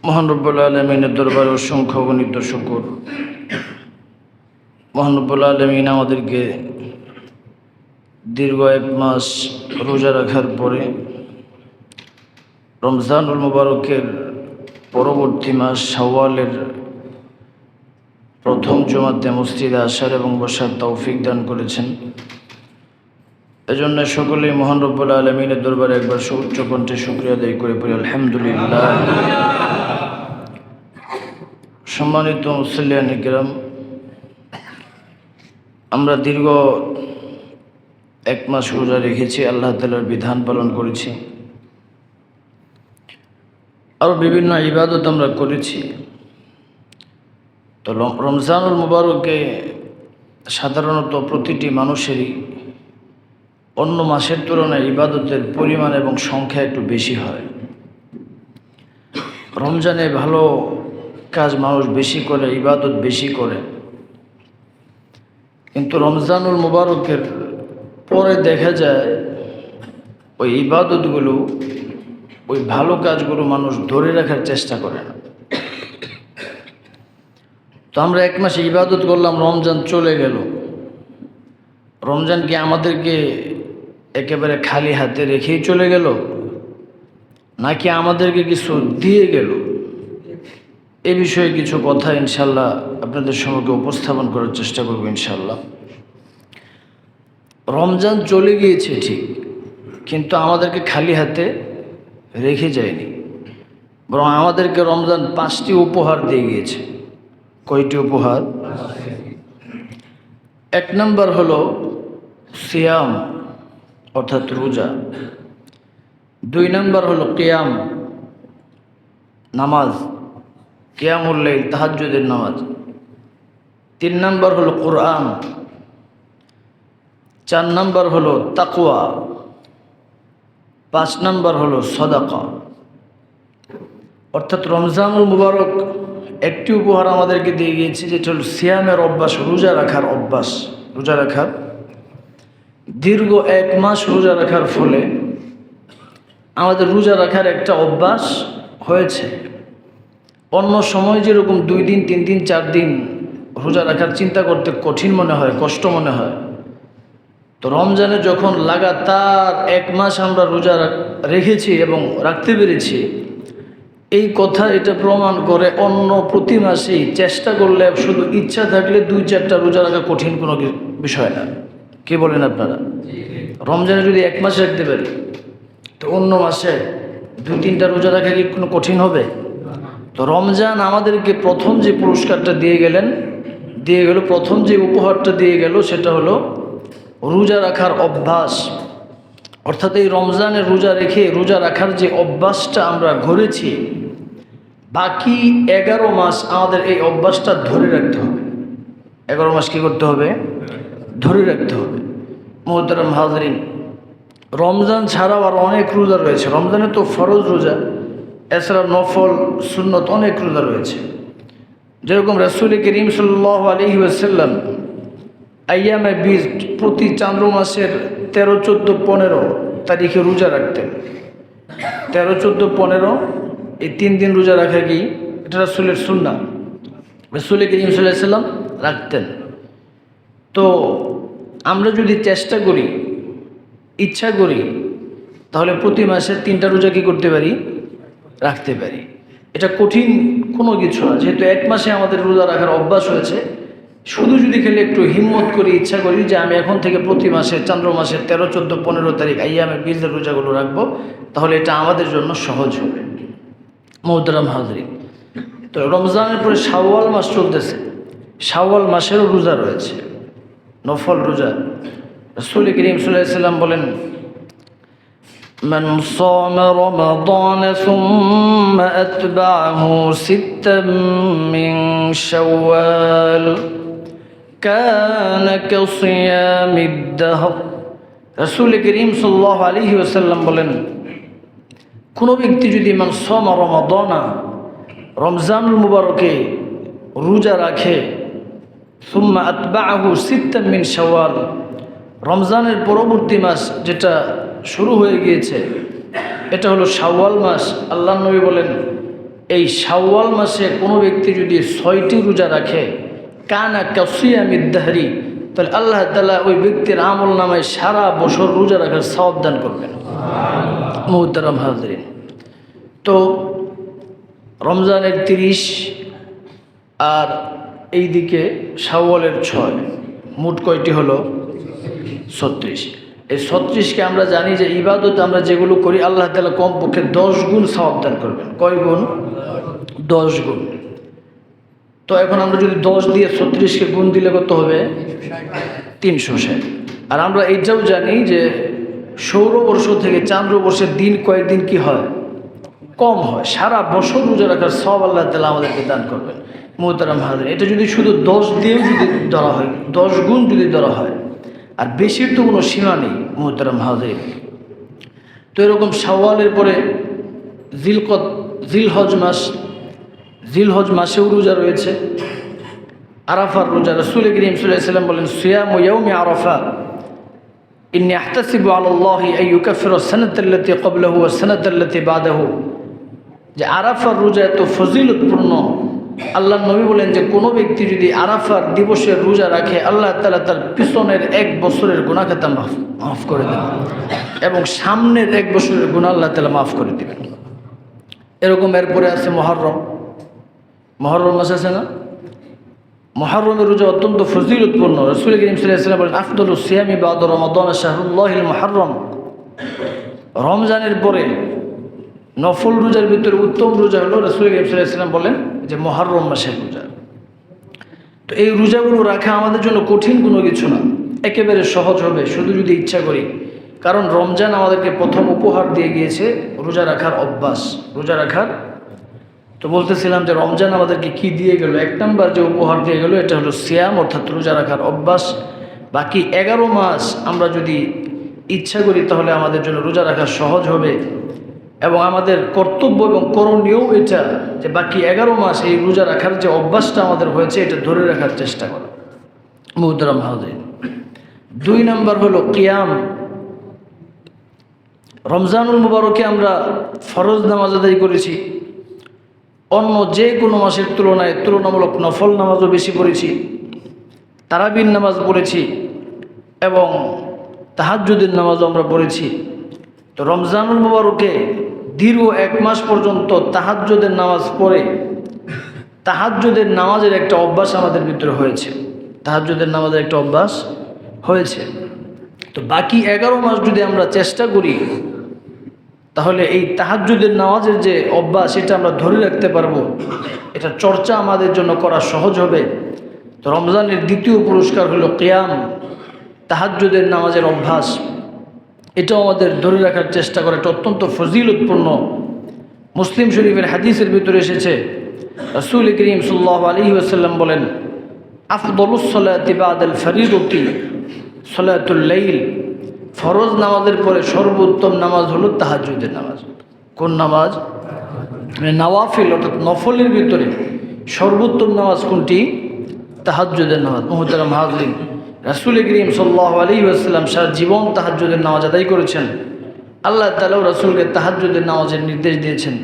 মহান রব্বুল আলামিনের দরবারে অসংখ্য অগণিত শুকর। মহান রব্বুল আলামিন আমাদেরকে দীর্ঘ এক মাস রোজা রাখার পরে রমজানুল মুবারকের পরবর্তী মাস শাওয়ালের প্রথম জুমাতে মসজিদে আসার এবং বসার তৌফিক দান করেছেন। এজন্য সকলেই মহান রব্বুল আলামিনের দরবারে একবার উচ্চ কণ্ঠে শুকরিয়া আদায় করে পড়ি আলহামদুলিল্লাহ। সম্মানিত মুসল্লিয়ান কিরাম, আমরা দীর্ঘ এক মাস রোজা রেখেছি, আল্লাহ তাআলার বিধান পালন করেছি, আরও বিভিন্ন ইবাদত আমরা করেছি। তো রমজানুল মুবারকে সাধারণত প্রতিটি মানুষেরই অন্য মাসের তুলনায় ইবাদতের পরিমাণ এবং সংখ্যা একটু বেশি হয়। রমজানে ভালো কাজ মানুষ বেশি করে, ইবাদত বেশি করে, কিন্তু রমজানুল মুবারকের পরে দেখা যায় ওই ইবাদতগুলো, ওই ভালো কাজগুলো মানুষ ধরে রাখার চেষ্টা করে না। তো আমরা এক মাসে ইবাদত করলাম, রমজান চলে গেল। রমজান কি আমাদেরকে একেবারে খালি হাতে রেখেই চলে গেল, নাকি আমাদেরকে কিছু দিয়ে গেল? এ বিষয়ে কিছু কথা ইনশাল্লাহ আপনাদের সম্মুখে উপস্থাপন করার চেষ্টা করব ইনশাল্লাহ। রমজান চলে গিয়েছে ঠিক, কিন্তু আমাদেরকে খালি হাতে রেখে যায়নি, বরং আমাদেরকে রমজান 5টি উপহার দিয়ে গিয়েছে। কয়টি উপহার? 1 নম্বর হলো সিয়াম অর্থাৎ রোজা। 2 নম্বর হলো কিয়াম, নামাজ, কিয়ামুল লাইল, তাহাজ্জুদের নামাজ। 3 নম্বর হলো কোরআন। 4 নম্বর হলো তাকওয়া। 5 নম্বর হলো সাদাকা। অর্থাৎ রমজানুল মুবারক একটি উপহার আমাদেরকে দিয়ে গিয়েছে, যেটা হলো সিয়ামের অভ্যাস, রোজা রাখার অভ্যাস। রোজা রাখার দীর্ঘ 1 মাস রোজা রাখার ফলে আমাদের রোজা রাখার একটা অভ্যাস হয়েছে। অন্য সময় যেরকম 2 দিন 3 দিন 4 দিন রোজা রাখার চিন্তা করতে কঠিন মনে হয়, কষ্ট মনে হয়, তো রমজানে যখন লাগাতার 1 মাস আমরা রোজা রেখেছি এবং রাখতে পেরেছি, এই কথা এটা প্রমাণ করে অন্য প্রতি মাসেই চেষ্টা করলে, শুধু ইচ্ছা থাকলে 2-4টা রোজা রাখা কঠিন কোনো বিষয় না। কি বলেন আপনারা? রমজানে যদি 1 মাস রাখতে পারি, তো অন্য মাসে 2-3টা রোজা রাখা কি কোনো কঠিন হবে? তো রমজান আমাদেরকে প্রথম যে পুরস্কারটা দিয়ে গেল, প্রথম যে উপহারটা দিয়ে গেল, সেটা হলো রোজা রাখার অভ্যাস। অর্থাৎ এই রমজানের রোজা রেখে রোজা রাখার যে অভ্যাসটা আমরা গড়েছি, বাকি 11 মাস আমাদের এই অভ্যাসটা ধরে রাখতে হবে। 11 মাস কী করতে হবে? ধরে রাখতে হবে। মুহতারাম হাজরিন, রমজান ছাড়াও আর অনেক রোজা রয়েছে। রমজানে তো ফরজ রোজা, এছাড়া নফল সুন্নত অনেক রোজা রয়েছে। যেরকম রাসূল করিম সাল্লাল্লাহু আলাইহি ওয়াসাল্লাম আইয়ামে বীজ, প্রতি চান্দ্র মাসের 13, 14, 15 তারিখে রোজা রাখতেন। 13, 14, 15 এই 3 দিন রোজা রাখা কি এটা রাসূলের সুন্নাহ। রাসূল করিম সাল্লাল্লাহু আলাইহি ওয়াসাল্লাম রাখতেন। তো আমরা যদি চেষ্টা করি, ইচ্ছা করি, তাহলে প্রতি মাসে 3টা রোজা কি করতে পারি? রাখতে পারি। এটা কঠিন কোনো কিছু না, যেহেতু 1 মাসে আমাদের রোজা রাখার অভ্যাস হয়েছে। শুধু যদি খেলে একটু হিম্মত করি, ইচ্ছা করি যে আমি এখন থেকে প্রতি মাসে চান্দ্র মাসের 13, 14, 15 তারিখ আইয়ামে বীজের রোজাগুলো রাখবো, তাহলে এটা আমাদের জন্য সহজ হবে। মুহতারাম হাজরিন, তো রমজানের পরে শাওয়াল মাস চলতেছে। শাওয়াল মাসেরও রোজা রয়েছে, নফল রোজা। রাসূল করিম সাল্লাল্লাহু আলাইহি ওয়াসাল্লাম বলেন, মান সামা রমাদান সুম্মা আতবা'হু সিত্তান মিন শাওয়াল কানা কাসিয়ামিদ দাহর। রাসূল করিম সাল্লাল্লাহু আলাইহি ওয়াসাল্লাম বলেন, কোনো ব্যক্তি যদি মান সামা রমাদানা, রমজানুল মুবারকে রোজা রাখে, সুম্মা আতবা'হু সিত্তান মিন শাওয়াল, রমজানের পরবর্তী মাস যেটা শুরু হয়ে গিয়েছে, এটা হলো শাওয়াল মাস। আল্লাহর নবী বলেন, এই শাওয়াল মাসে কোনো ব্যক্তি যদি 6টি রোজা রাখে কানা কাসিয়ামিদ দাহরি, তাহলে আল্লাহ তাআলা ওই ব্যক্তির আমল নামায় সারা বছর রোজা রাখার সওয়াব দান করবেন। মুহতারাম হাজরিন, তো রমজানের 30 আর এইদিকে শাওয়ালের 6, মোট কয়টি হলো? 36। এই 36কে আমরা জানি যে ইবাদত আমরা যেগুলো করি আল্লাহ তাআলা কমপক্ষে 10 গুণ সওয়াব দান করবেন। কয় গুণ? 10 গুণ। তো এখন আমরা যদি 10 দিয়ে 36কে গুণ দিলে কত হবে? 360। আর আমরা এইটাও জানি যে সৌরবর্ষ থেকে চান্দ্রবর্ষের দিন কয়েকদিন কি হয়? কম হয়। সারা বছর রোজা রাখার সওয়াব আল্লাহ তাআলা আমাদেরকে দান করবেন। মুহতারাম হাজরিন, এটা যদি শুধু 10 দিয়েও যদি ধরা হয়, 10 গুণ যদি ধরা হয়, আর বেশির তো কোনো সীমা নেই। মুহতারাম হাজরিন, তো এরকম শাওয়ালের পরে জিলহজ মাসেও রোজা রয়েছে। আরাফার রোজা রাসূল করিম সাল্লাল্লাহু আলাইহি ওয়াসাল্লাম বলেন, সিয়ামু ইয়াউমি আরাফা ইন্নী আহতাসিবু আলাল্লাহি আন ইউকাফিরা আস-সানাতা আল্লাতী ক্বাবলাহু ওয়াস-সানাতা আল্লাতী বাদাহু। যে আরাফার রোজা এত ফজিলতপূর্ণ, আল্লাহ নবী বলেন যে কোনো ব্যক্তি যদি আরাফার দিবসের রোজা রাখে আল্লাহ তাআলা তার পিছনের 1 বছরের গুনাহ খাতা মাফ করে দেন এবং সামনের 1 বছরের গুনাহ আল্লাহ তাআলা মাফ করে দিবেন। এরকম এরপরে আছে মহরম মাস আছে না? মুহররমের রোজা অত্যন্ত ফজিলতপূর্ণ। রাসূল করিম সাল্লাল্লাহু আলাইহি ওয়াসাল্লাম বলেন, আফদালুস সিয়ামি বা'দা রমাদান শাহরুল্লাহিল মুহররম। রমজানের পরে নফল রোজার ভিতরে উত্তম রোজা হলো, রাসূল করিম সাল্লাল্লাহু আলাইহি ওয়াসাল্লাম বলেন, যে মুহররম মাসের রোজা। তো এই রোজাগুলো রাখা আমাদের জন্য কঠিন কোনো কিছু না, একেবারে সহজ হবে শুধু যদি ইচ্ছা করি। কারণ রমজান আমাদেরকে প্রথম উপহার দিয়ে গিয়েছে রোজা রাখার অভ্যাস, রোজা রাখার। তো বলতেছিলাম যে রমজান আমাদেরকে কি দিয়ে গেল? 1 নম্বর যে উপহার দিয়ে গেল এটা হলো সিয়াম, অর্থাৎ রোজা রাখার অভ্যাস। বাকি 11 মাস আমরা যদি ইচ্ছা করি তাহলে আমাদের জন্য রোজা রাখা সহজ হবে এবং আমাদের কর্তব্য এবং করণীয় এটা যে বাকি 11 মাস এই রোজা রাখার যে অভ্যাসটা আমাদের হয়েছে এটা ধরে রাখার চেষ্টা করা। মুহতারাম হাজরিন, 2 নম্বর হলো কিয়াম। রমজানুল মুবারকে আমরা ফরজ নামাজ আদায় করেছি, অন্য যে কোনো মাসের তুলনায় তুলনামূলক নফল নামাজও বেশি পড়েছি, তারাবির নামাজ পড়েছি এবং তাহাজ্জুদের নামাজও আমরা পড়েছি। তো রমজানুল মুবারকে দীর্ঘ 1 মাস পর্যন্ত তাহাজ্জুদের নামাজ পড়ে তাহাজ্জুদের নামাজের একটা অভ্যাস আমাদের ভিতরে হয়েছে, তাহাজ্জুদের নামাজের একটা অভ্যাস হয়েছে। তো বাকি 11 মাস যদি আমরা চেষ্টা করি তাহলে এই তাহাজ্জুদের নামাজের যে অভ্যাস এটা আমরা ধরে রাখতে পারবো, এটা চর্চা আমাদের জন্য করা সহজ হবে। তো রমজানের 2য় পুরস্কার হলো কিয়াম, তাহাজ্জুদের নামাজের অভ্যাস। এটাও আমাদের ধরে রাখার চেষ্টা করা, এটা অত্যন্ত ফজিলতপূর্ণ। মুসলিম শরীফের হাদিসের ভিতরে এসেছে, রাসূল করিম সাল্লাল্লাহু আলাইহি ওয়াসাল্লাম বলেন, আফদালুস সালাতি বাদাল ফরিদতি সালাতুল লাইল। ফরজ নামাজের পরে সর্বোত্তম নামাজ হলো তাহাজ্জুদের নামাজ। কোন নামাজ? নওয়াফিল অর্থাৎ নফলের ভিতরে সর্বোত্তম নামাজ কোনটি? তাহাজ্জুদের নামাজ। মুহতারাম হাজরিন, রাসূল করিম সাল্লাল্লাহু আলাইহি ওয়াসাল্লাম সারা জীবন তাহাজ্জুদের নামাজ আদায় করেছেন। আল্লাহ তাআলা রাসূলকে তাহাজ্জুদের নামাজের নির্দেশ দিয়েছেন।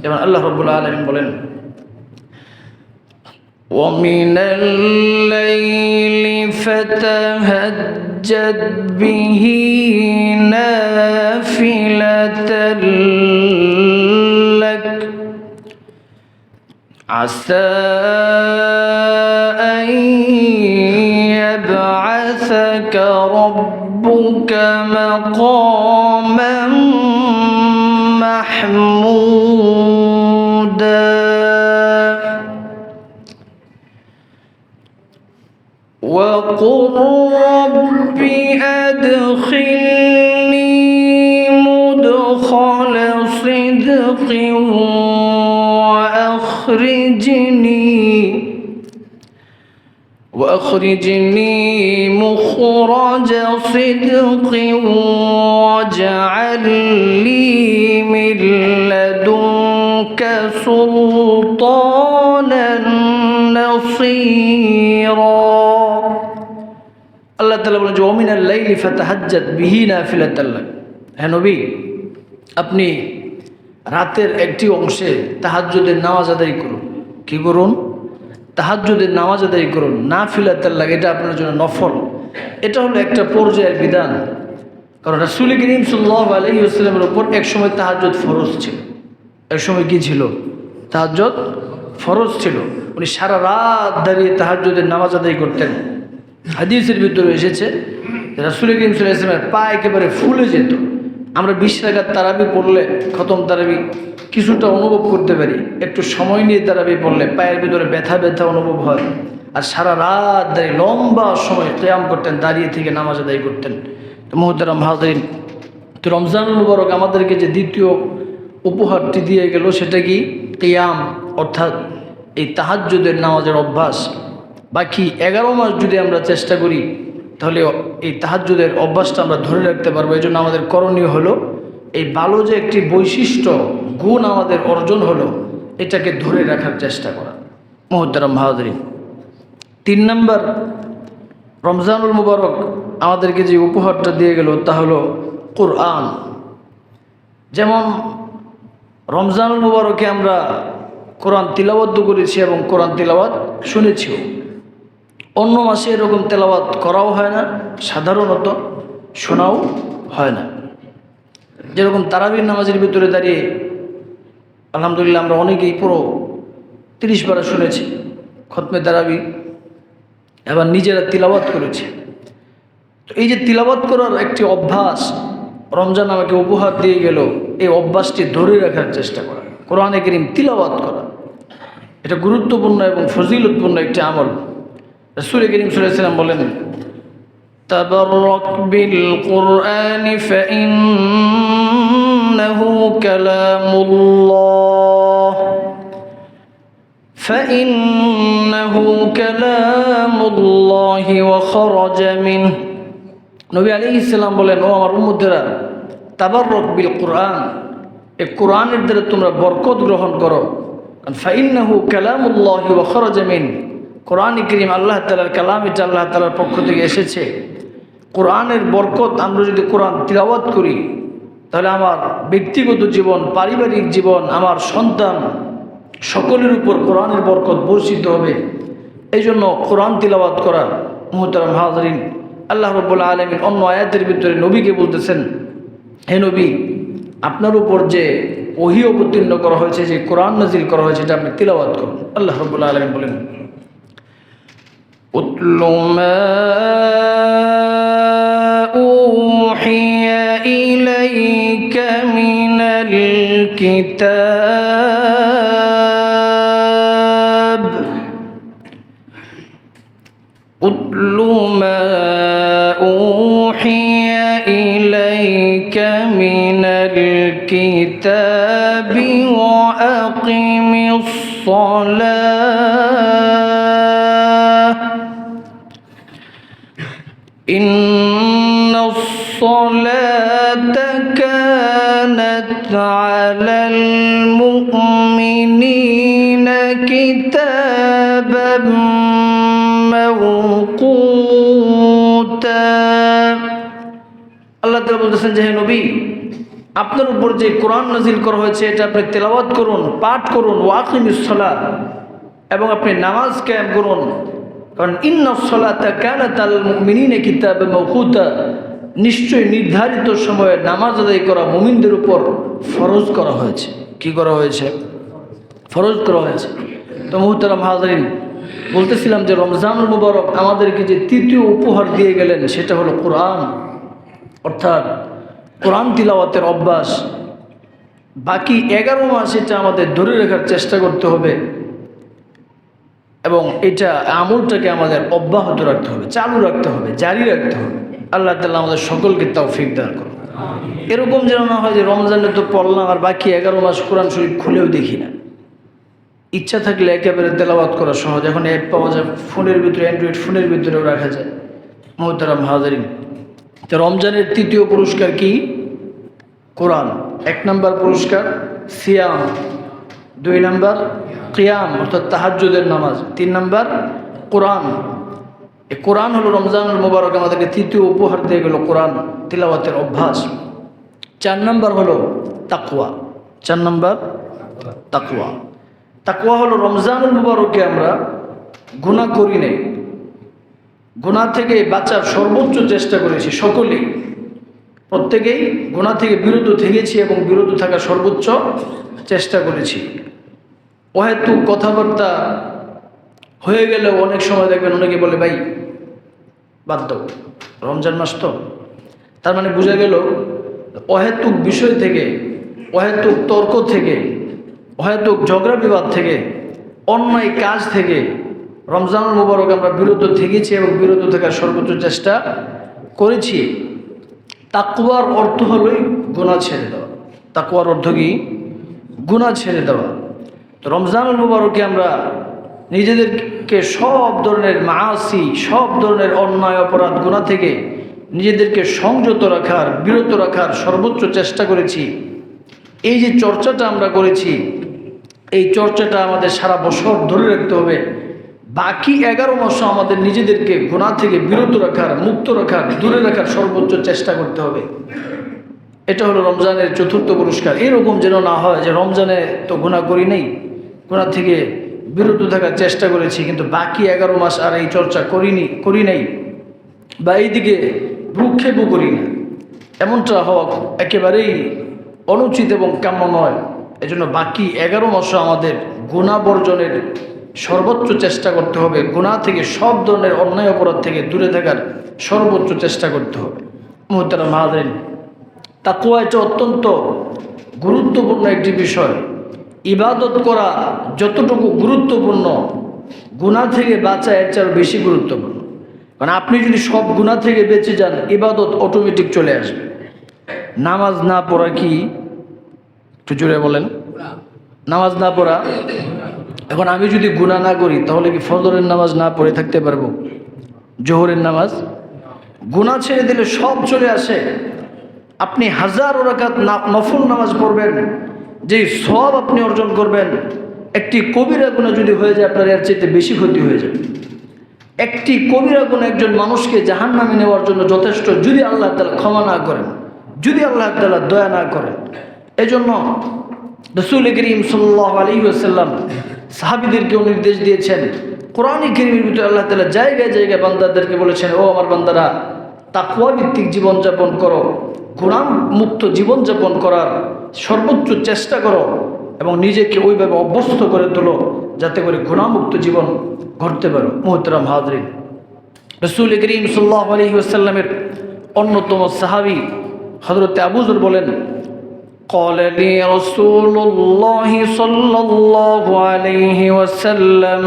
যেমন আল্লাহ রাব্বুল আলামিন বলেন, وَمِنَ اللَّيْلِ فَتَهَجَّدْ بِهِ نَافِلَةً لَكَ عَسَىٰ أَن يَبْعَثَكَ رَبُّكَ مَقَامًا مَحْمُودًا وَقُلْ رَبِّ أَدْخِلْنِي مُدْخَلَ صِدْقٍ وَأَخْرِجْنِي مُخْرَجَ صِدْقٍ وَاجْعَل لِّي مِن لَّدُنكَ سُلْطَانًا نَّصِيرًا। আল্লাহ তাআলা বলেন যে ওমিনাল লাইলি ফাতাহাজ্জাদ বিহি নাফিলাতাল লাক। হ্যাঁ নবী, আপনি রাতের একটি অংশে তাহাজ্জুদের নামাজ আদায় করুন। কি করুন? তাহাজ্জুদের নামাজ আদায় করুন, নাফিলাতাল লাগে, এটা আপনার জন্য নফল। এটা হলো একটা পর্যায়ের বিধান। কারণ রাসূল করিম সাল্লাল্লাহু আলাইহি ওয়াসাল্লামের উপর একসময় তাহাজ্জুদ ফরজ ছিল। একসময় কি ছিল? তাহাজ্জুদ ফরজ ছিল। উনি সারা রাত দাঁড়িয়ে তাহাজ্জুদের নামাজ আদায় করতেন। হাদিসের ভিতরে এসেছে রাসূল করিম সাল্লাল্লাহু আলাইহি ওয়াসাল্লামের পা একেবারে ফুলে যেত। আমরা 20 রাকাত তারাবি পড়লে, খতম তারাবি কিছুটা অনুভব করতে পারি। একটু সময় নিয়ে তারাবি পড়লে পায়ের ভিতরে ব্যথা ব্যথা অনুভব হয়। আর সারা রাত দাঁড়িয়ে লম্বা সময় কিয়াম করতেন, দাঁড়িয়ে থেকে নামাজ আদায় করতেন। তো মুহতারাম হাজরিন, তো রমজানুল মুবারক আমাদেরকে যে দ্বিতীয় উপহারটি দিয়ে গেল সেটা কি? কিয়াম, অর্থাৎ এই তাহাজ্জুদের নামাজের অভ্যাস। বাকি 11 মাস যদি আমরা চেষ্টা করি তাহলে এই তাহাজ্জুদের অভ্যাসটা আমরা ধরে রাখতে পারবো। এই জন্য আমাদের করণীয় হলো এই ভালো যে একটি বৈশিষ্ট্য, গুণ আমাদের অর্জন হলো, এটাকে ধরে রাখার চেষ্টা করা। মুহতারাম হাজরিন, 3 নম্বর, রমজানুল মুবারক আমাদেরকে যে উপহারটা দিয়ে গেল তা হলো কোরআন। যেমন রমজানুল মুবারকে আমরা কোরআন তিলাওয়াত করেছি এবং কোরআন তিলাওয়াত শুনেছিও। অন্য মাসে এরকম তেলাওয়াত করাও হয় না, সাধারণত শোনাও হয় না। যেরকম তারাবির নামাজের ভিতরে দাঁড়িয়ে আলহামদুলিল্লাহ আমরা অনেকেই পুরো 30 বার শুনেছি খতমে তারাবি, এবার নিজেরা তিলাওয়াত করেছি। তো এই যে তিলাওয়াত করার একটি অভ্যাস রমজান আমাকে উপহার দিয়ে গেল, এই অভ্যাসটি ধরে রাখার চেষ্টা করা, কোরআনে কারীম তিলাওয়াত করা, এটা গুরুত্বপূর্ণ এবং ফজিলতপূর্ণ একটি আমল। রাসূল করিম সাল্লাল্লাহু আলাইহি ওয়াসাল্লাম বলেন, তাবাররাক বিল কুরআনি ফাইন্নাহু কালামুল্লাহ ওয়া খারাজা মিনহু। নবী আলাইহিস সালাম বলেন, ও আমার উম্মতেরা, তাবাররাক বিল কুরআন, এই কোরআনের দ্বারা তোমরা বরকত গ্রহণ করো। কারণ ফাইন্নাহু কালামুল্লাহ ওয়া খারাজা মিনহু, কোরআনে কারীম আল্লাহ তাআলার কালাম, এটা আল্লাহ তাআলার পক্ষ থেকে এসেছে। কোরআনের বরকত, আমরা যদি কোরআন তিলাওয়াত করি তাহলে আমার ব্যক্তিগত জীবন, পারিবারিক জীবন, আমার সন্তান সকলের উপর কোরআনের বরকত বর্ষিত হবে। এই জন্য কোরআন তিলাওয়াত করা। মুহতারাম হাজরিন, আল্লাহ রাব্বুল আলামিন অন্য আয়াতের ভিতরে নবীকে বলতেছেন, হে নবী, আপনার উপর যে ওহী অবতীর্ণ করা হয়েছে, যে কোরআন নাজিল করা হয়েছে, এটা আপনি তিলাওয়াত করুন। আল্লাহ রাব্বুল আলামিন বলেন, উতলু মা উহিয়া ইলাইকা মিনাল কিতাব, উতলু মা উহিয়া ইলাইকা মিনাল কিতাবি ওয়া আকিমিস সালাহ, ইন্নাস সালাতা কানাত আলাল মুমিনিনা কিতাবাম মাওকুতা। আল্লাহ তাআলা বলতেছেন যে হে নবী, আপনার উপর যে কোরআন নাজিল করা হয়েছে এটা আপনি তেলাওয়াত করুন, পাঠ করুন, ওয়াকিমিস সালাত, এবং আপনি নামাজ কায়েম করুন। কারণ ইন্নাস সালাতা কানাত আলাল মুমিনিনা কিতাবাম মাওকুতা, নিশ্চয়ই নির্ধারিত সময়ে নামাজ আদায় করা মুমিনদের উপর ফরজ করা হয়েছে। কি করা হয়েছে? ফরজ করা হয়েছে। তো মুহতারাম হাজরিন, বলতেছিলাম যে রমজানুল মুবারক আমাদেরকে যে তৃতীয় উপহার দিয়ে গেলেন সেটা হলো কোরআন, অর্থাৎ কোরআন তিলাওয়াতের অভ্যাস। বাকি 11 মাস এটা আমাদের ধরে রাখার চেষ্টা করতে হবে এবং এটা আমলটাকে আমাদের অব্যাহত রাখতে হবে, চালু রাখতে হবে, জারি রাখতে হবে। আল্লাহ তাআলা আমাদের সকলকে তৌফিক দান করুন। এরকম যেন না হয় যে রমজানে তো পড়লাম আর বাকি 11 মাস কোরআন শরীফ খুলেও দেখি না। ইচ্ছা থাকলে একেবারে তেলাওয়াত করা সহজ, এখন অ্যাপ পাওয়া যায় ফোনের ভিতরে, অ্যান্ড্রয়েড ফোনের ভিতরেও রাখা যায়। মুহতারাম হাজরিন, তো রমজানের তৃতীয় পুরস্কার কি? কোরআন। 1 নম্বর পুরস্কার সিয়াম, 2 নম্বর কিয়াম অর্থাৎ তাহাজ্জুদের নামাজ, 3 নম্বর কোরআন। এই কোরআন হলো রমজানুল মুবারক আমাদেরকে তৃতীয় উপহার দিয়ে গেল, কোরআন তিলাওয়াতের অভ্যাস। 4 নম্বর হলো তাকওয়া, 4 নম্বর তাকওয়া। তাকওয়া হলো রমজানুল মুবারকে আমরা গুনাহ করি নাই, গুনাহ থেকে বাঁচার সর্বোচ্চ চেষ্টা করেছি, সকলেই প্রত্যেকেই গুনাহ থেকে বিরত থেকেছি এবং বিরত থাকার সর্বোচ্চ চেষ্টা করেছি। অহেতুক কথাবার্তা হয়ে গেলেও অনেক সময় দেখবেন অনেকে বলে ভাই বাদ দাও, রমজান মাস তো। তার মানে বোঝা গেল অহেতুক বিষয় থেকে, অহেতুক তর্ক থেকে, অহেতুক ঝগড়া বিবাদ থেকে, অন্যায় কাজ থেকে রমজানুল মুবারক আমরা বিরত থেকেছি এবং বিরত থাকার সর্বোচ্চ চেষ্টা করেছি। তাকওয়ার অর্থ হলোই গুনাহ ছেড়ে দেওয়া। তাকওয়ার অর্থ কি? গুনাহ ছেড়ে দেওয়া। তো রমজানুল মুবারকে আমরা নিজেদেরকে সব ধরনের মাআসি, সব ধরনের অন্যায় অপরাধ গুনাহ থেকে নিজেদেরকে সংযত রাখার, বিরত রাখার সর্বোচ্চ চেষ্টা করেছি। এই যে চর্চাটা আমরা করেছি, এই চর্চাটা আমাদের সারা বছর ধরে রাখতে হবে। বাকি 11 মাস আমাদের নিজেদেরকে গুনাহ থেকে বিরত রাখার, মুক্ত রাখার, দূরে রাখার সর্বোচ্চ চেষ্টা করতে হবে। এটা হলো রমজানের চতুর্থ পুরস্কার। এরকম যেন না হয় যে রমজানে তো গুনাহ করি নাই, গুনাহ থেকে বিরত থাকার চেষ্টা করেছি, কিন্তু বাকি 11 মাস আর এই চর্চা করি নাই, বা এইদিকে ভ্রুক্ষেপও করি না। এমনটা হওয়া একেবারেই অনুচিত এবং কাম্য নয়। এজন্য বাকি 11 মাসও আমাদের গুনাহ বর্জনের সর্বোচ্চ চেষ্টা করতে হবে, গুনাহ থেকে, সব ধরনের অন্যায় অপরাধ থেকে দূরে থাকার সর্বোচ্চ চেষ্টা করতে হবে। মুহতারাম হাজরিন, তাকওয়া এটা অত্যন্ত গুরুত্বপূর্ণ একটি বিষয়। ইবাদত করা যতটুকু গুরুত্বপূর্ণ, গুনাহ থেকে বাঁচা এর চেয়ে বেশি গুরুত্বপূর্ণ। কারণ আপনি যদি সব গুনাহ থেকে বেঁচে যান, ইবাদত অটোমেটিক চলে আসবে। নামাজ না পড়া কি? একটু জোরে বলেন। নামাজ না পড়া। এখন আমি যদি গুনাহ না করি তাহলে কি ফজরের নামাজ না পড়ে থাকতে পারবো? জোহরের নামাজ? গুনাহ ছেড়ে দিলে সব চলে আসে। আপনি হাজারো রাকাত নফল নামাজ পড়বেন, যেই সওয়াব আপনি অর্জন করবেন, একটি কবিরা গুনাহ যদি হয়ে যায় আপনার এর চাইতে বেশি ক্ষতি হয়ে যাবে। একটি কবিরা গুনাহ একজন মানুষকে জাহান্নামে নেওয়ার জন্য যথেষ্ট, যদি আল্লাহ তাআলা ক্ষমা না করেন, যদি আল্লাহ তাআলা দয়া না করেন। এজন্য রাসূল করিম সাল্লাল্লাহু আলাইহি ওয়াসাল্লাম সাহাবীদেরকেও নির্দেশ দিয়েছেন। কোরআন কারীমের ভিতরে আল্লাহ তাআলা জায়গায় জায়গায় বান্দাদেরকে বলেছেন, ও আমার বান্দারা, তাকওয়া ভিত্তিক জীবনযাপন করো, গুনাহ মুক্ত জীবনযাপন করার সর্বোচ্চ চেষ্টা করো এবং নিজেকে ওইভাবে অভ্যস্ত করে তোলো যাতে করে গুনাহ মুক্ত জীবন গড়তে পারো। মুহতারাম হাজরিন, রাসূল করিম সাল্লাল্লাহু আলাইহি ওয়াসাল্লামের অন্যতম সাহাবী হযরত আবু যর বলেন, قال لي رسول الله صلى الله عليه وسلم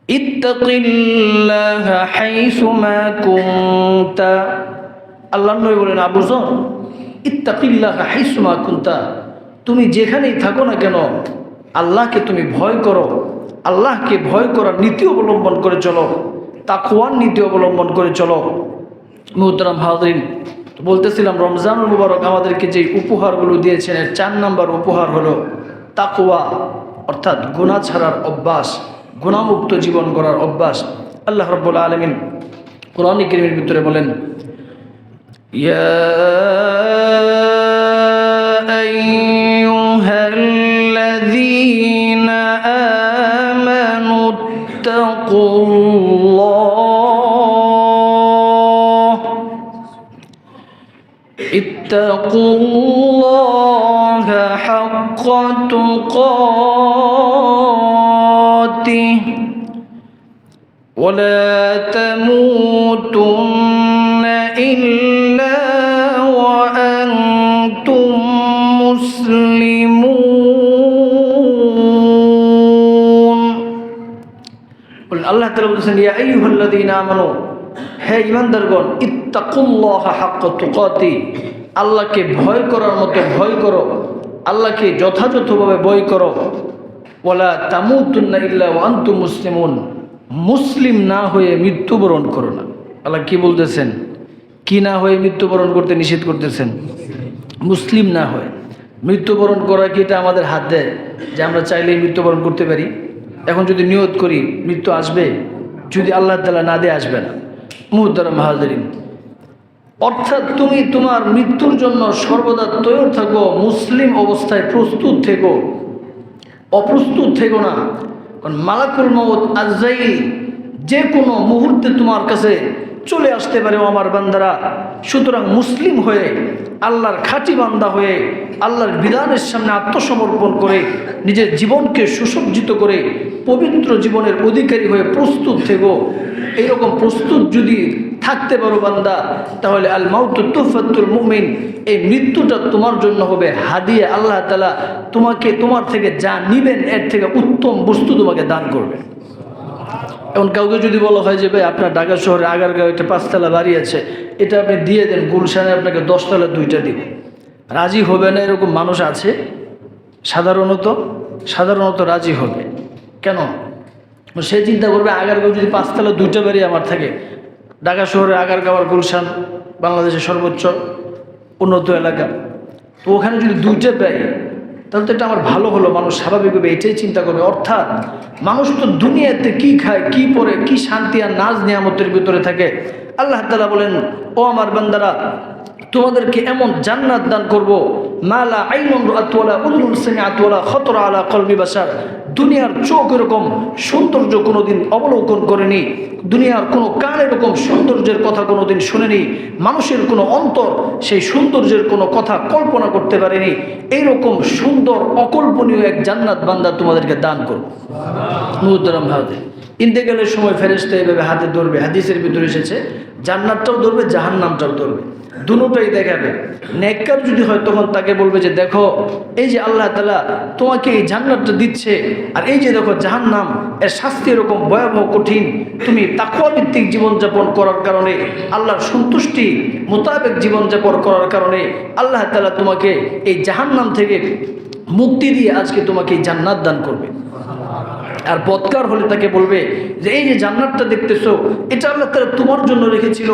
اتق الله حيثما كنت। আল্লাহ নবী বলেন, আবু যর, ইত্তাকিল্লাহ হাইসুমা কুনতা, তুমি যেখানেই থাকো না কেন আল্লাহকে তুমি ভয় করো। আল্লাহকে ভয় করার নীতি অবলম্বন করে চলো, তাকওয়ার নীতি অবলম্বন করে চলো। মুহতারাম হাজরিন, বলতেছিলাম রমজানুল মুবারক আমাদেরকে যে উপহারগুলো দিয়েছেন, এর 4 নম্বর উপহার হলো তাকওয়া, অর্থাৎ গুনাহ ছাড়ার অভ্যাস, গুনাহমুক্ত জীবন গড়ার অভ্যাস। আল্লাহ রাব্বুল আলামিন কোরআন কারীমের ভিতরে বলেন, ইয়া আইয়ুহাল্লাযীনা আমানুত্তাকুল্লাহ ইত্তাকুল্লাহা হাক্কা তুকাতিহি ওয়ালা তামুতুন্না ইল্লা ওয়া আনতুম মুসলিমুন। আল্লাহ তাআলা বলেছেন, ইয়া আইয়ুহাল্লাযীনা আমানু, হে ঈমানদারগণ, ইত্তাকুল্লাহা হাক্কা তুকাতি, আল্লাহকে ভয় করার মতো ভয় করো, আল্লাহকে যথাযথভাবে ভয় করো। ওয়ালা তামুতুন্না ইল্লা ওয়া আনতুম মুসলিমুন, মুসলিম না হয়ে মৃত্যুবরণ করো না। আল্লাহ কি বলতেছেন? কি না হয়ে মৃত্যুবরণ করতে নিষেধ করতেছেন? মুসলিম না হয়ে। মৃত্যুবরণ করা কি এটা আমাদের হাত দেয় যে আমরা চাইলেই মৃত্যুবরণ করতে পারি? এখন যদি নিয়ত করি মৃত্যু আসবে, যদি আল্লাহ তাআলা না দেয় আসবে না। মুহতারাম হাজরিন, অর্থাৎ তুমি তোমার মৃত্যুর জন্য সর্বদা তৈরি থাকো, মুসলিম অবস্থায় প্রস্তুত থেকো, অপ্রস্তুত থেকো না। কারণ মালাকুল মউত আজরাইল যে কোনো মুহূর্তে তোমার কাছে চলে আসতে পারে ও আমার বান্দারা। সুতরাং মুসলিম হয়ে, আল্লাহর খাঁটি বান্দা হয়ে, আল্লাহর বিধানের সামনে আত্মসমর্পণ করে, নিজের জীবনকে সুসজ্জিত করে পবিত্র জীবনের অধিকারী হয়ে প্রস্তুত থেকো। এইরকম প্রস্তুত যদি থাকতে পারো বান্দা, তাহলে আল মাউতু তুহফাতুল মুমিন, এই মৃত্যুটা তোমার জন্য হবে হাদিয়া। আল্লাহ তাআলা তোমার থেকে যা নিবেন এর থেকে উত্তম বস্তু তোমাকে দান করবে। এখন কাউকে যদি বলা হয় যে ভাই আপনার ঢাকা শহরে আগারগাঁও একটা 5 তলা বাড়ি আছে, এটা আপনি দিয়ে দেন, গুলশানে আপনাকে 10 তলা 2টা দিব, রাজি হবে না? এরকম মানুষ আছে সাধারণত রাজি হবে কেন? সে চিন্তা করবে আগারগাঁও যদি 5 তলা 2টা বাড়ি আমার থাকে, ঢাকা শহরে আগারগাঁও আর গুলশান বাংলাদেশের সর্বোচ্চ উন্নত এলাকা, তো ওখানে যদি 2টা পাই তাহলে তো এটা আমার ভালো হলো। মানুষ স্বাভাবিকভাবে এটাই চিন্তা করবে। অর্থাৎ মানুষ তো দুনিয়াতে কি খায়, কি পরে, কি শান্তি আর নাজ নিয়ামতের ভিতরে থাকে। আল্লাহ তাআলা বলেন, ও আমার বান্দারা, তোমাদেরকে এমন জান্নাত দান করব, মালা আইনুন রাআত ওয়ালা উযুনুন সামিআত ওয়ালা খাতারা আলা কলবি বাশার। দুনিয়ার চোখ এরকম সৌন্দর্য কোনোদিন অবলোকন করেনি, দুনিয়ার কোনো কান এরকম সৌন্দর্যের কথা কোনোদিন শুনেনি, মানুষের কোনো অন্তর সেই সৌন্দর্যের কোনো কথা কল্পনা করতে পারেনি। এইরকম সুন্দর অকল্পনীয় এক জান্নাত বান্দা তোমাদেরকে দান করব। মুহতারাম ভাইদের, ইন্তেকালের সময় ফেরেশতা এভাবে হাতে ধরবে। হাদিসের ভিতরে এসেছে জান্নাতটাও ধরবে, জাহান্নামটাও ধরবে, দুটোই দেখাবে। নেককার যদি হয় তখন তাকে বলবে যে দেখো, এই যে আল্লাহ তাআলা তোমাকে এই জান্নাতটা দিচ্ছে, আর এই যে দেখো জাহান্নাম, এর শাস্তি এরকম ভয়াবহ কঠিন। তুমি তাকওয়া ভিত্তিক জীবনযাপন করার কারণে, আল্লাহর সন্তুষ্টি মোতাবেক জীবনযাপন করার কারণে আল্লাহ তাআলা তোমাকে এই জাহান্নাম থেকে মুক্তি দিয়ে আজকে তোমাকে এই জান্নাত দান করবে। আর বদকার হলে তাকে বলবে যে এই যে জান্নাতটা দেখতেছো, এটা আল্লাহ তাআলা তোমার জন্য রেখেছিল,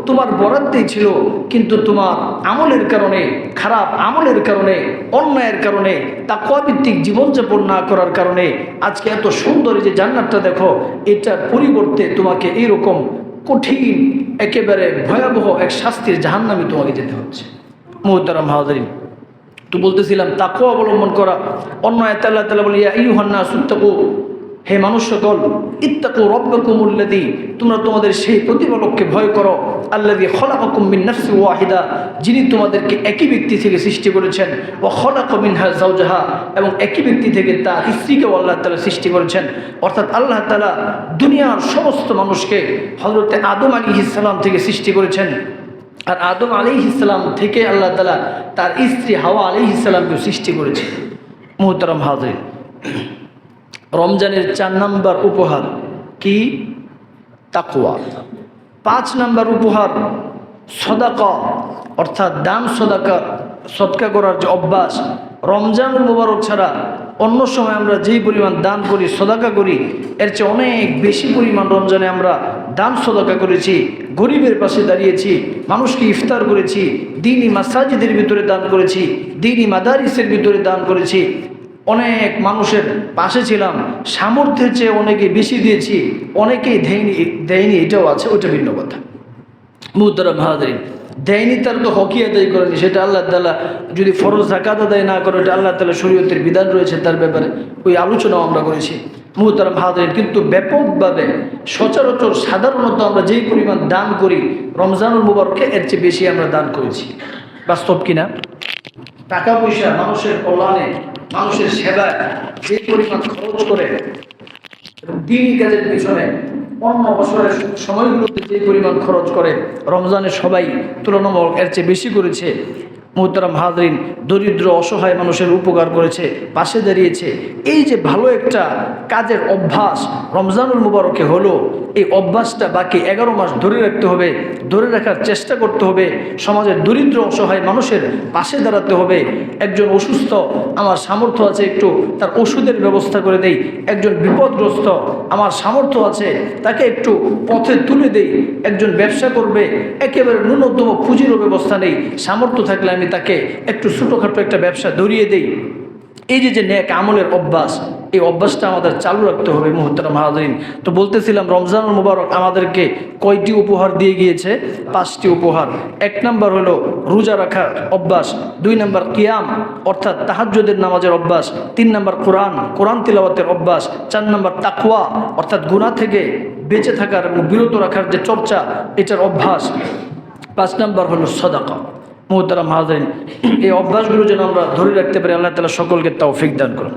তোমার বরাদ্দেই ছিল, কিন্তু তোমার আমলের কারণে, খারাপ আমলের কারণে, অন্যায়ের কারণে, তাকওয়া ভিত্তিক জীবনযাপন না করার কারণে আজকে এত সুন্দর যে জান্নাতটা দেখো, এটার পরিবর্তে তোমাকে এইরকম কঠিন একেবারে ভয়াবহ এক শাস্তির জাহান্নামে তোমাকে যেতে হচ্ছে। মুহতারাম হাজিরিন, তো বলতেছিলাম তাকওয়া অবলম্বন করা। অন্য আয়াতে আল্লাহ তাআলা বলে, ইয়া আইয়ুহান নাস ইত্তাকু, হে মানুষ সকল, ইত্তাকু রাব্বাকুমুল্লাযী, তোমরা তোমাদের সেই প্রতিপালককে ভয় করো, আল্লাযী খলাকাকুম মিন নাফসিন ওয়াহিদা, যিনি তোমাদেরকে একই ব্যক্তি থেকে সৃষ্টি করেছেন, ওয়া খলাকা মিনহা যাওজাহা, এবং একই ব্যক্তি থেকে তার স্ত্রীকেও আল্লাহ তাআলা সৃষ্টি করেছেন। অর্থাৎ আল্লাহ তাআলা দুনিয়ার সমস্ত মানুষকে হযরতে আদম আলাইহিস সালাম থেকে সৃষ্টি করেছেন, আর আদম আলাইহিস সালাম থেকে আল্লাহ তাআলা তার স্ত্রী হাওয়া আলাইহিস সালামকে সৃষ্টি করেছে। মুহতারাম হাজিরিন, রমজানের 4 নাম্বার উপহার কি? তাকওয়া। 5 নাম্বার উপহার সদাকা, অর্থাৎ দান সদকা করার যে অভ্যাস। রমজানুল মুবারক ছাড়া অন্য সময় আমরা যেই পরিমাণ দান করি, সদাকা করি, এর চেয়ে অনেক বেশি পরিমাণ রমজানে আমরা দান সদাকা করেছি, গরিবের পাশে দাঁড়িয়েছি, মানুষকে ইফতার করেছি, দ্বীনি মাসাজিদের ভিতরে দান করেছি, দ্বীনি মাদারিসের ভিতরে দান করেছি, অনেক মানুষের পাশে ছিলাম, সামর্থ্যের চেয়ে অনেকে বেশি দিয়েছি, অনেকেই দেয়নি, এটাও আছে, ওটা ভিন্ন কথা। মুহতারাম হাজিরিন, দেয়নি তার তো হকই আদায় করেনি, সেটা আল্লাহ তাআলা যদি ফরজ যাকাত আদায় না করে, এটা আল্লাহ তাআলা শরীয়তের বিধান রয়েছে তার ব্যাপারে, ওই আলোচনাও আমরা করেছি। মুহতারাম হাজিরিন, কিন্তু ব্যাপকভাবে সচরাচর সাধারণত আমরা যেই পরিমাণ দান করি রমজানুল মুবারকে, এর চেয়ে বেশি আমরা দান করেছি। বাস্তব কিনা? টাকা পয়সা মানুষের কল্যাণে, মানুষের সেবায় যে পরিমাণ খরচ করে এবং দ্বীনি কাজের পিছনে অন্য বছরের সময়গুলোতে যে পরিমাণ খরচ করে, রমজানে সবাই তুলনামূলক এর চেয়ে বেশি করেছে। মুহতারাম হাজিরিন, দরিদ্র অসহায় মানুষের উপকার করেছে, পাশে দাঁড়িয়েছে। এই যে ভালো একটা কাজের অভ্যাস রমজানুল মুবারকে হলো, এই অভ্যাসটা বাকি 11 মাস ধরে রাখতে হবে, ধরে রাখার চেষ্টা করতে হবে। সমাজের দরিদ্র অসহায় মানুষের পাশে দাঁড়াতে হবে। একজন অসুস্থ, আমার সামর্থ্য আছে একটু তার ওষুধের ব্যবস্থা করে দেই। একজন বিপদগ্রস্ত, আমার সামর্থ্য আছে তাকে একটু পথে তুলে দেই। একজন ব্যবসা করবে, একেবারে ন্যূনতম পুঁজিরও ব্যবস্থা নেই, সামর্থ্য থাকলে আমি তাকে একটু ছোটোখাটো একটা ব্যবসা ধরিয়ে দেই। এই যে নেক আমলের অভ্যাস, এই অভ্যাসটা আমাদের চালু রাখতে হবে মুহতারাম হাজরিন। তো বলতেছিলাম রমজানুল মুবারক আমাদেরকে কয়টি উপহার দিয়ে গিয়েছে? 5টি উপহার। 1 নম্বর হলো রোজা রাখার অভ্যাস, 2 নম্বর কিয়াম অর্থাৎ তাহাজ্জুদের নামাজের অভ্যাস, 3 নম্বর কোরআন তিলাওয়াতের অভ্যাস, 4 নম্বর তাকওয়া অর্থাৎ গুনাহ থেকে বেঁচে থাকার এবং বিরত রাখার যে চর্চা এটার অভ্যাস, 5 নম্বর হলো সাদাকা। মুহতারাম হাজরিন, এই অভ্যাসগুলো যেন আমরা ধরে রাখতে পারি, আল্লাহ তাআলা সকলকে তৌফিক দান করুন।